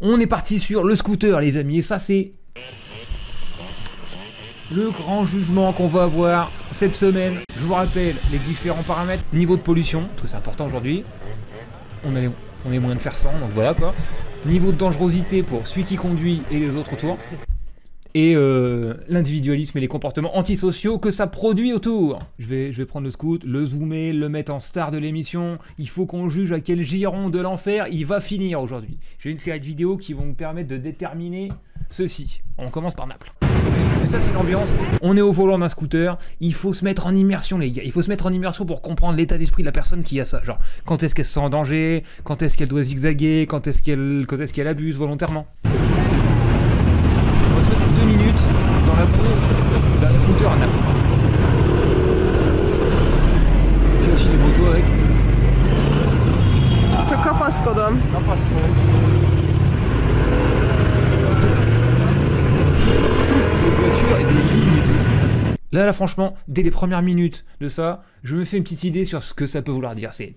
On est parti sur le scooter, les amis, et ça c'est le grand jugement qu'on va avoir cette semaine. Je vous rappelle les différents paramètres. Niveau de pollution, parce que c'est important aujourd'hui. On est moins de faire 100, donc voilà quoi. Niveau de dangerosité pour celui qui conduit et les autres autour. Et l'individualisme et les comportements antisociaux que ça produit autour. Je vais prendre le scoot, le zoomer, le mettre en star de l'émission. Il faut qu'on juge à quel giron de l'enfer il va finir aujourd'hui. J'ai une série de vidéos qui vont me permettre de déterminer ceci. On commence par Naples. Mais ça c'est l'ambiance. On est au volant d'un scooter. Il faut se mettre en immersion les gars. Il faut se mettre en immersion pour comprendre l'état d'esprit de la personne qui a ça. Genre quand est-ce qu'elle se sent en danger, quand est-ce qu'elle doit zigzaguer, quand est-ce qu'elle abuse volontairement. On va se mettre 2 minutes dans la peau d'un scooter à Naples. J'ai aussi des motos avec. Csak kapaszkodom. Ils s'en foutent des voitures et des lignes et tout. Là, franchement, dès les premières minutes de ça, je me fais une petite idée sur ce que ça peut vouloir dire. C'est,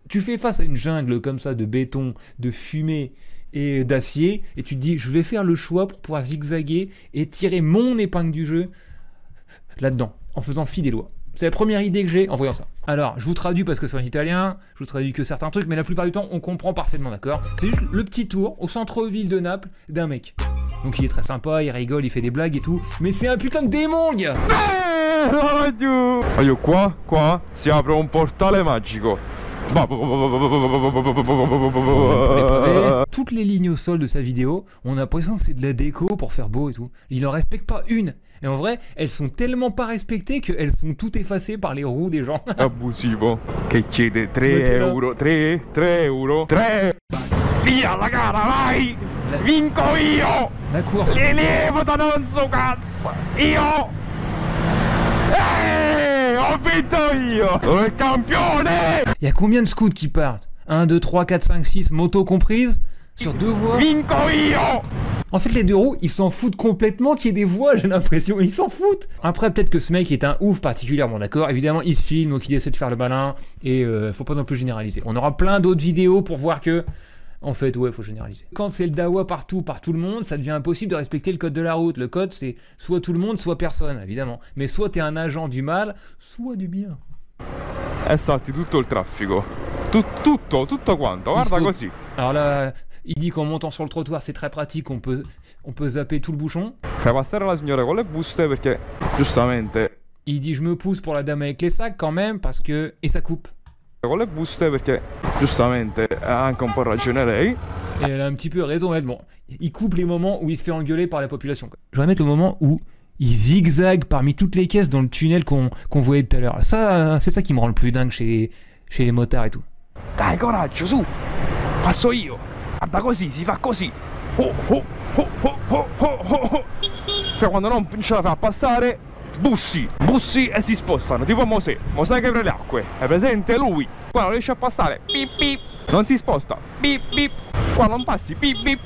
tu fais face à une jungle comme ça de béton, de fumée et d'acier, et tu te dis, je vais faire le choix pour pouvoir zigzaguer et tirer mon épingle du jeu là-dedans, en faisant fi des lois. C'est la première idée que j'ai en voyant ça. Alors, je vous traduis parce que c'est en italien, je vous traduis que certains trucs, mais la plupart du temps, on comprend parfaitement, d'accord? C'est juste le petit tour au centre-ville de Naples d'un mec. Donc il est très sympa, il rigole, il fait des blagues et tout, mais c'est un putain de démon, le gars! Qua si apre un portale magico. Toutes les lignes au sol de sa vidéo, on a l'impression que c'est de la déco pour faire beau et tout. Il en respecte pas une. Et en vrai, elles sont tellement pas respectées qu'elles sont toutes effacées par les roues des gens. Abusivo. Che chiede 3 euro. 3 euro. 3. Via la gara, vai! Vinco io! La course. Le levo da non so cazzo! Io! Ho vinto io! Il campione! Il y a combien de scouts qui partent? 1, 2, 3, 4, 5, 6, motos comprises? Sur 2 voies? Vinco io! En fait, les 2 roues, ils s'en foutent complètement qu'il y ait des voies, j'ai l'impression. Ils s'en foutent. Après, peut-être que ce mec est un ouf particulièrement, d'accord? Évidemment, il se filme, donc il essaie de faire le malin. Et faut pas non plus généraliser. On aura plein d'autres vidéos pour voir que... En fait, ouais, faut généraliser. Quand c'est le dawa partout, par tout le monde, ça devient impossible de respecter le code de la route. Le code, c'est soit tout le monde, soit personne, évidemment. Mais soit t'es un agent du mal, soit du bien. E salti tutto il traffico. Tutto quanto, guarda così. Alors là, il dit qu'en montant sur le trottoir, c'est très pratique, on peut zapper tout le bouchon. Fai passare la signora con le buste perché, giustamente... Il dit, je me pousse pour la dame avec les sacs quand même, parce que... Et ça coupe. Con le buste perché, giustamente, ha anche un po' ragione lei. Et elle a un petit peu raison, elle. Bon, il coupe les moments où il se fait engueuler par la population. Je vais mettre le moment où il zigzague parmi toutes les caisses dans le tunnel qu'on voyait tout à l'heure. Ça, c'est ça qui me rend le plus dingue chez les motards et tout. Dai, coraggio, su! Passo io! Guarda così, si fa così! Oh, oh, oh, oh, oh, oh, oh, oh. Cioè, quando non ce la fa passare, bussi e si spostano, tipo Mosè che apre le acque, è presente lui? Qua non riesce a passare, pip pip, non si sposta, pip pip, qua non passi, pip pip.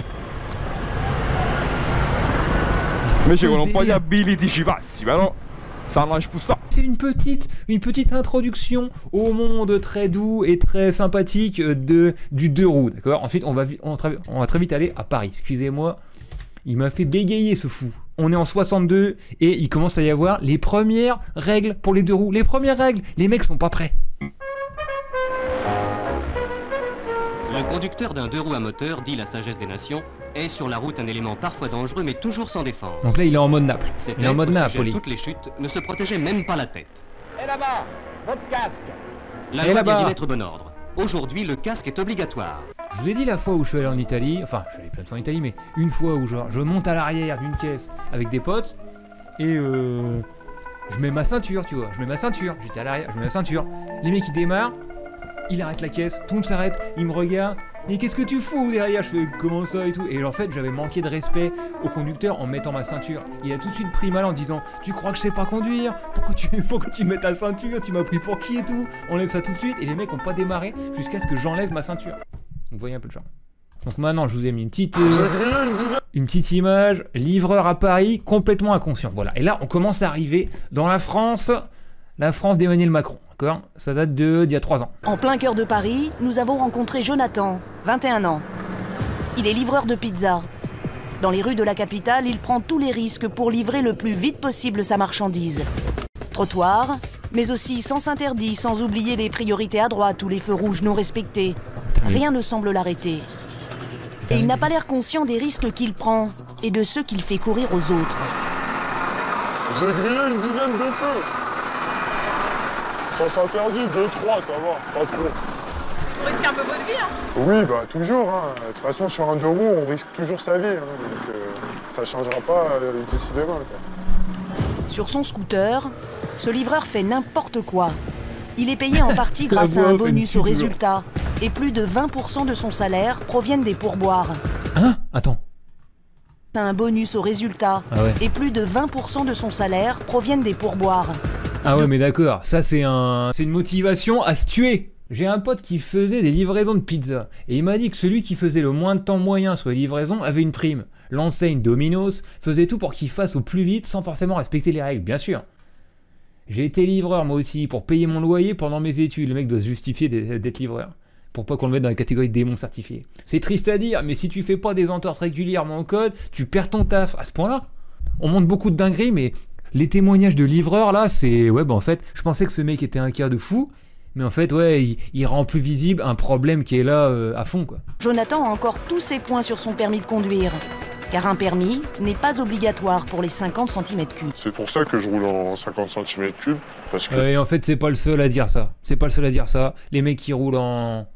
Invece con un po' di ability ci passi, però stanno a spostare. C'est une petite introduction au monde très doux et très sympathique du 2 roues, d'accord? Ensuite, on va très vite aller à Paris, excusez-moi. Il m'a fait bégayer ce fou. On est en 62 et il commence à y avoir les premières règles pour les 2 roues. Les premières règles, les mecs sont pas prêts. Le conducteur d'un 2 roues à moteur, dit la sagesse des nations, est sur la route un élément parfois dangereux mais toujours sans défense. Donc là il est en mode Naples. Il est en mode Napoli. Toutes les chutes ne se protégeaient même pas la tête. Et là-bas, votre casque. La loi vient d'y mettre bon ordre. Aujourd'hui, le casque est obligatoire. Je vous ai dit la fois où je suis allé en Italie, enfin je suis allé plein de fois en Italie, mais une fois où genre je monte à l'arrière d'une caisse avec des potes et je mets ma ceinture, tu vois, j'étais à l'arrière, je mets ma ceinture. Les mecs ils démarrent, il arrête la caisse, tout le monde s'arrête, il me regarde, et qu'est-ce que tu fous derrière? Je fais comment ça et tout. Et en fait j'avais manqué de respect au conducteur en mettant ma ceinture. Il a tout de suite pris mal en disant tu crois que je sais pas conduire? Pourquoi tu mets ta ceinture? Tu m'as pris pour qui et tout? Enlève ça tout de suite. Et les mecs ont pas démarré jusqu'à ce que j'enlève ma ceinture. Vous voyez un peu le genre. Donc maintenant je vous ai mis une petite image, livreur à Paris, complètement inconscient. Voilà. Et là on commence à arriver dans la France d'Emmanuel Macron. D'accord? Ça date d'il y a 3 ans. En plein cœur de Paris, nous avons rencontré Jonathan, 21 ans. Il est livreur de pizza. Dans les rues de la capitale, il prend tous les risques pour livrer le plus vite possible sa marchandise. Trottoir, mais aussi sens interdit, sans oublier les priorités à droite ou les feux rouges non respectés. Rien ne semble l'arrêter. Et il n'a pas l'air conscient des risques qu'il prend et de ceux qu'il fait courir aux autres. J'ai grillé une dizaine de feux. Sens interdit, 2-3, ça va, pas trop. Vous risquez un peu votre vie, hein? Oui, bah toujours. Hein. De toute façon, sur un deux roues, on risque toujours sa vie. Hein. Donc ça changera pas d'ici demain. Quoi. Sur son scooter, ce livreur fait n'importe quoi. Il est payé en partie grâce à un bonus au résultat. Et plus de 20% de son salaire proviennent des pourboires. Hein? Attends. Un bonus au résultat. Ah ouais. Et plus de 20% de son salaire proviennent des pourboires. Ah ouais, mais d'accord, ça c'est une motivation à se tuer. J'ai un pote qui faisait des livraisons de pizza, et il m'a dit que celui qui faisait le moins de temps moyen sur les livraisons avait une prime. L'enseigne Domino's faisait tout pour qu'il fasse au plus vite sans forcément respecter les règles, bien sûr. J'ai été livreur moi aussi, pour payer mon loyer pendant mes études, le mec doit se justifier d'être livreur. Pour pas qu'on le mette dans la catégorie de démon certifié. C'est triste à dire, mais si tu fais pas des entorses régulièrement au code, tu perds ton taf, à ce point-là. On montre beaucoup de dingueries, mais les témoignages de livreurs là, c'est... Ouais, bah en fait, je pensais que ce mec était un cas de fou, mais en fait, ouais, il rend plus visible un problème qui est là à fond, quoi. Jonathan a encore tous ses points sur son permis de conduire. Car un permis n'est pas obligatoire pour les 50 cm3. C'est pour ça que je roule en 50 cm3, parce que... Et en fait, c'est pas le seul à dire ça. C'est pas le seul à dire ça. Les mecs qui roulent en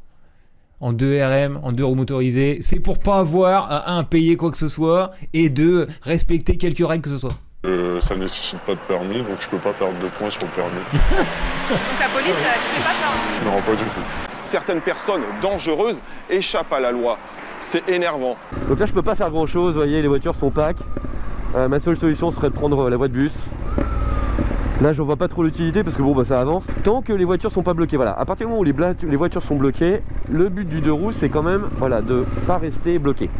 2RM, en 2 roues motorisées, c'est pour pas avoir à 1 payer quoi que ce soit, et 2 respecter quelques règles que ce soit. Ça nécessite pas de permis, donc je peux pas perdre de points sur le permis. Donc la police, elle fait pas peur. Non, pas du tout. Certaines personnes dangereuses échappent à la loi. C'est énervant. Donc là je peux pas faire grand chose, vous voyez les voitures sont pack. Ma seule solution serait de prendre la voie de bus. Là je vois pas trop l'utilité parce que bon bah ça avance. Tant que les voitures sont pas bloquées, voilà. À partir du moment où les voitures sont bloquées, le but du deux roues c'est quand même voilà, de pas rester bloqué.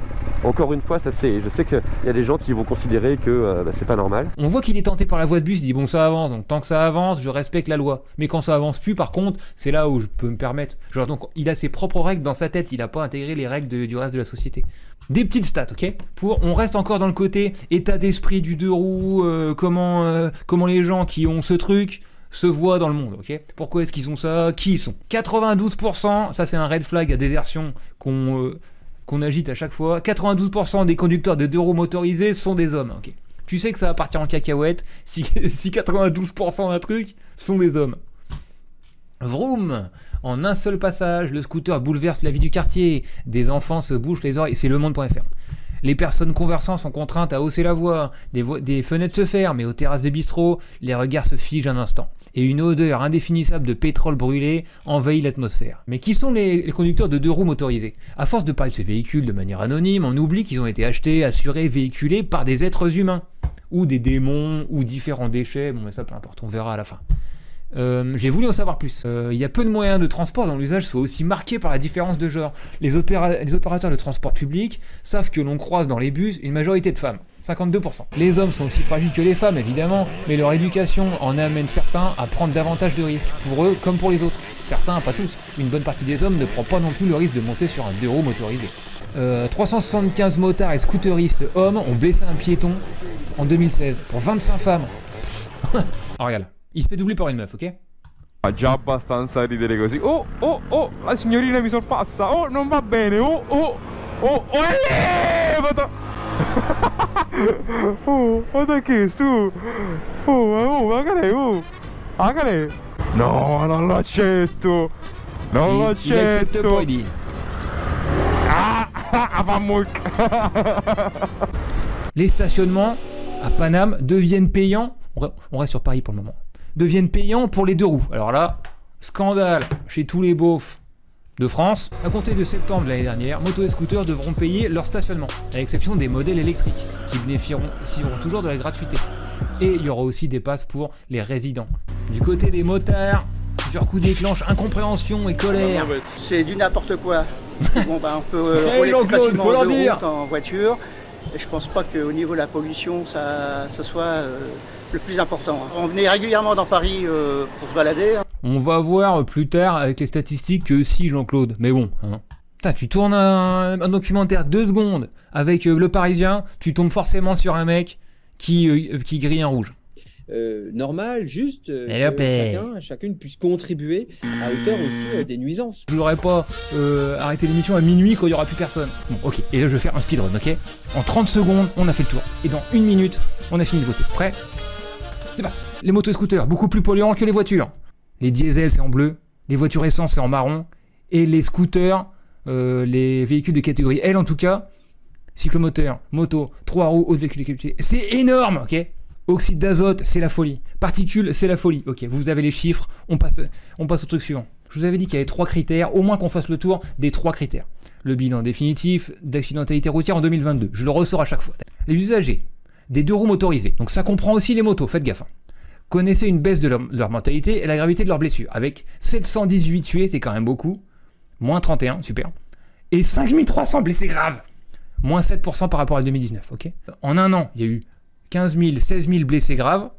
Encore une fois, ça c'est. Je sais qu'il y a des gens qui vont considérer que c'est pas normal. On voit qu'il est tenté par la voie de bus, il dit bon ça avance, donc tant que ça avance, je respecte la loi. Mais quand ça avance plus, par contre, c'est là où je peux me permettre. Genre donc il a ses propres règles dans sa tête, il a pas intégré les règles du reste de la société. Des petites stats, ok? On reste encore dans le côté état d'esprit du deux roues, comment les gens qui ont ce truc se voient dans le monde, ok? Pourquoi est-ce qu'ils ont ça? Qui ils sont? 92%, ça c'est un red flag à désertion qu'on agite à chaque fois. 92% des conducteurs de deux roues motorisés sont des hommes, ok? Tu sais que ça va partir en cacahuète si 92% d'un truc sont des hommes. Vroom! En un seul passage, le scooter bouleverse la vie du quartier. Des enfants se bouchent les oreilles. C'est lemonde.fr. Les personnes conversant sont contraintes à hausser la voix. Des fenêtres se ferment et aux terrasses des bistrots, les regards se figent un instant. Et une odeur indéfinissable de pétrole brûlé envahit l'atmosphère. Mais qui sont les conducteurs de deux roues motorisés? À force de parler de ces véhicules de manière anonyme, on oublie qu'ils ont été achetés, assurés, véhiculés par des êtres humains. Ou des démons, ou différents déchets. Bon mais ça peu importe, on verra à la fin. J'ai voulu en savoir plus. Il y a peu de moyens de transport dont l'usage soit aussi marqué par la différence de genre. Les opérateurs de transport public savent que l'on croise dans les bus une majorité de femmes, 52%. Les hommes sont aussi fragiles que les femmes évidemment, mais leur éducation en amène certains à prendre davantage de risques, pour eux comme pour les autres. Certains, pas tous. Une bonne partie des hommes ne prend pas non plus le risque de monter sur un deux roues motorisé. 375 motards et scooteristes hommes ont blessé un piéton en 2016 pour 25 femmes. Alors regarde. Il se fait doubler par une meuf, ok? Ha già abbastanza a ridere così. Oh, oh, oh, la signorina mi sorpassa. Oh, non va bene. Oh, oh, oh, oh, levata. Oh, guarda che su. Oh, oh, magari, oh. Magari. No, non lo accetto. Non lo Il accepte accetto. pas, il dit. Ah, vamuk. Les stationnements à Paname deviennent payants. On reste sur Paris pour le moment. Deviennent payants pour les deux roues. Alors là, scandale chez tous les beaufs de France. À compter de septembre de l'année dernière, motos et scooters devront payer leur stationnement, à l'exception des modèles électriques, qui bénéficieront toujours de la gratuité. Et il y aura aussi des passes pour les résidents. Du côté des motards, plusieurs coups déclenchent incompréhension et colère. C'est du n'importe quoi. Bon, bah, on peut Hey, rouler plus Jean-Claude, facilement faut leur en deux dire. roues qu'en voiture. Et je pense pas qu'au niveau de la pollution, ce soit le plus important. On venait régulièrement dans Paris pour se balader. On va voir plus tard avec les statistiques que si Jean-Claude, mais bon, hein. Putain, tu tournes un documentaire 2 secondes avec Le Parisien, tu tombes forcément sur un mec qui grille un rouge. Normal, juste que chacune puisse contribuer à hauteur aussi des nuisances. Je n'aurais pas arrêté l'émission à minuit quand il n'y aura plus personne. Bon, ok, et là je vais faire un speedrun, ok? En 30 secondes, on a fait le tour. Et dans 1 minute, on a fini de voter. Prêt? C'est parti. Les moto-scooters, beaucoup plus polluants que les voitures. Les diesels, c'est en bleu. Les voitures essence, c'est en marron. Et les scooters, les véhicules de catégorie L en tout cas, cyclomoteur, moto, 3 roues, autres véhicules de catégorie, c'est énorme, ok? Oxyde d'azote, c'est la folie. Particules, c'est la folie. Ok, vous avez les chiffres, on passe au truc suivant. Je vous avais dit qu'il y avait 3 critères, au moins qu'on fasse le tour des 3 critères. Le bilan définitif d'accidentalité routière en 2022. Je le ressors à chaque fois. Les usagers des 2 roues motorisés, donc ça comprend aussi les motos, faites gaffe. Connaissaient une baisse de leur mortalité et la gravité de leurs blessures. Avec 718 tués, c'est quand même beaucoup. Moins 31, super. Et 5300 blessés graves. Moins 7% par rapport à 2019, ok? En un an, il y a eu 15 000, 16 000 blessés graves.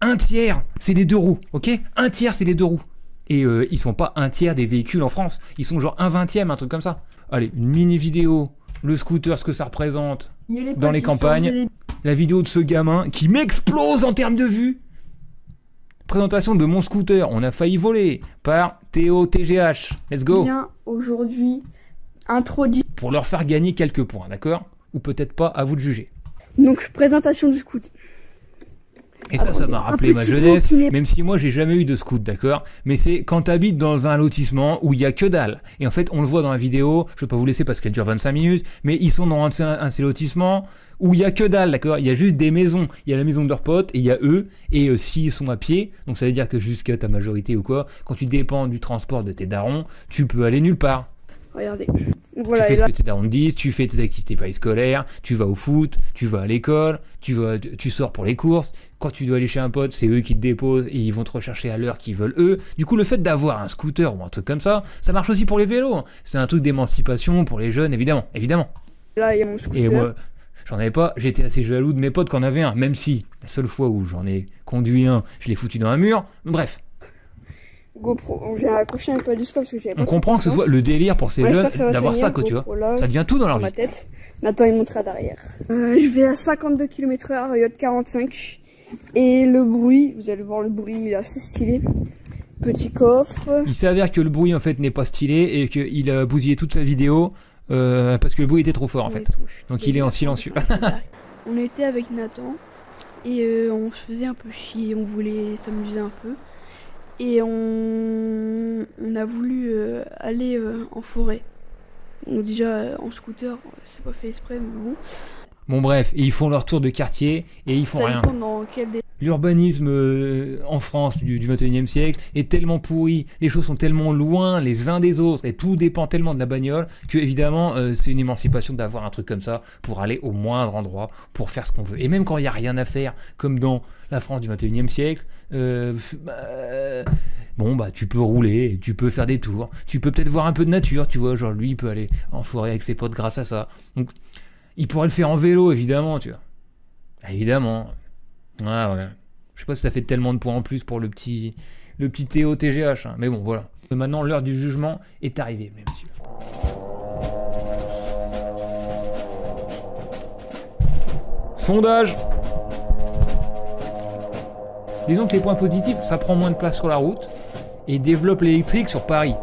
Un tiers, c'est des 2 roues, ok? Un tiers, c'est des 2 roues. Et ils sont pas un tiers des véhicules en France. Ils sont genre 1/20e, un truc comme ça. Allez, une mini vidéo, le scooter, ce que ça représente dans les campagnes. La vidéo de ce gamin qui m'explose en termes de vues. Présentation de mon scooter, on a failli voler par Théo TGH. Let's go. Bien, aujourd'hui, introduit. Pour leur faire gagner quelques points, d'accord? Ou peut-être pas, à vous de juger. Donc, présentation du scoot. Et ça m'a rappelé ma jeunesse, même si moi j'ai jamais eu de scoot, d'accord? Mais c'est quand t'habites dans un lotissement où il y a que dalle. Et en fait, on le voit dans la vidéo, je vais pas vous laisser parce qu'elle dure 25 minutes, mais ils sont dans un de ces lotissements où il y a que dalle, d'accord? Il y a juste des maisons. Il y a la maison de leurs potes et il y a eux. Et s'ils sont à pied, donc ça veut dire que jusqu'à ta majorité ou quoi, quand tu dépends du transport de tes darons, tu peux aller nulle part. Regardez. Voilà, tu fais ce que tes darons te disent, tu fais tes activités périscolaires, tu vas au foot, tu vas à l'école, tu sors pour les courses. Quand tu dois aller chez un pote, c'est eux qui te déposent et ils vont te rechercher à l'heure qu'ils veulent eux. Du coup, le fait d'avoir un scooter ou un truc comme ça, ça marche aussi pour les vélos. C'est un truc d'émancipation pour les jeunes, évidemment. Là, il y a mon scooter. Et moi, j'en avais pas, j'étais assez jaloux de mes potes qui en avaient un, même si la seule fois où j'en ai conduit un, je l'ai foutu dans un mur. Bref. GoPro, j'ai accroché un peu du scope parce que j'avais pas. On comprend que ce soit le délire pour ces jeunes d'avoir ça, quoi, tu vois. Là, ça devient tout dans leur vie. Ma tête. Nathan, il montera derrière. Je vais à 52 km/h, il y a 45. Et le bruit, vous allez voir le bruit, il est assez stylé. Petit coffre. Il s'avère que le bruit en fait n'est pas stylé et qu'il a bousillé toute sa vidéo parce que le bruit était trop fort en fait. Donc il est en silencieux. On était avec Nathan et on se faisait un peu chier, on voulait s'amuser un peu. Et on a voulu aller en forêt. Donc déjà en scooter, c'est pas fait exprès, mais bon. Bon bref, et ils font leur tour de quartier et ils font rien. L'urbanisme en France du 21e siècle est tellement pourri, les choses sont tellement loin les uns des autres et tout dépend tellement de la bagnole que évidemment c'est une émancipation d'avoir un truc comme ça pour aller au moindre endroit, pour faire ce qu'on veut. Et même quand il n'y a rien à faire, comme dans la France du 21e siècle, bon bah tu peux rouler, tu peux faire des tours, tu peux peut-être voir un peu de nature, tu vois, genre lui il peut aller en forêt avec ses potes grâce à ça. Donc il pourrait le faire en vélo évidemment, tu vois. Évidemment. Ouais. Je sais pas si ça fait tellement de points en plus pour le petit Théo TGH, hein. Mais bon voilà. Maintenant l'heure du jugement est arrivée, mes messieurs. Sondage. Disons que les points positifs, ça prend moins de place sur la route et développe l'électrique sur Paris.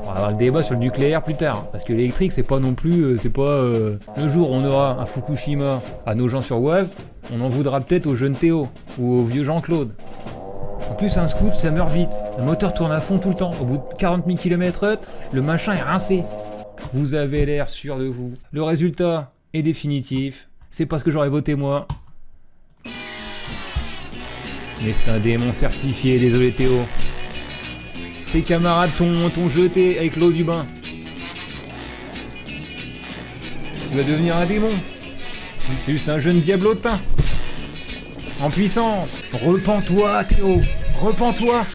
On va avoir le débat sur le nucléaire plus tard, hein, parce que l'électrique c'est pas non plus, c'est pas le jour où on aura un Fukushima à Nogent-sur-Oise, on en voudra peut-être au jeune Théo ou au vieux Jean-Claude. En plus un scoot ça meurt vite, le moteur tourne à fond tout le temps, au bout de 40 000 km/h, le machin est rincé. Vous avez l'air sûr de vous. Le résultat est définitif, c'est pas ce que j'aurais voté moi. Mais c'est un démon certifié, désolé Théo. Tes camarades t'ont jeté avec l'eau du bain. Tu vas devenir un démon. C'est juste un jeune diablotin. En puissance. Repens-toi Théo. Repens-toi.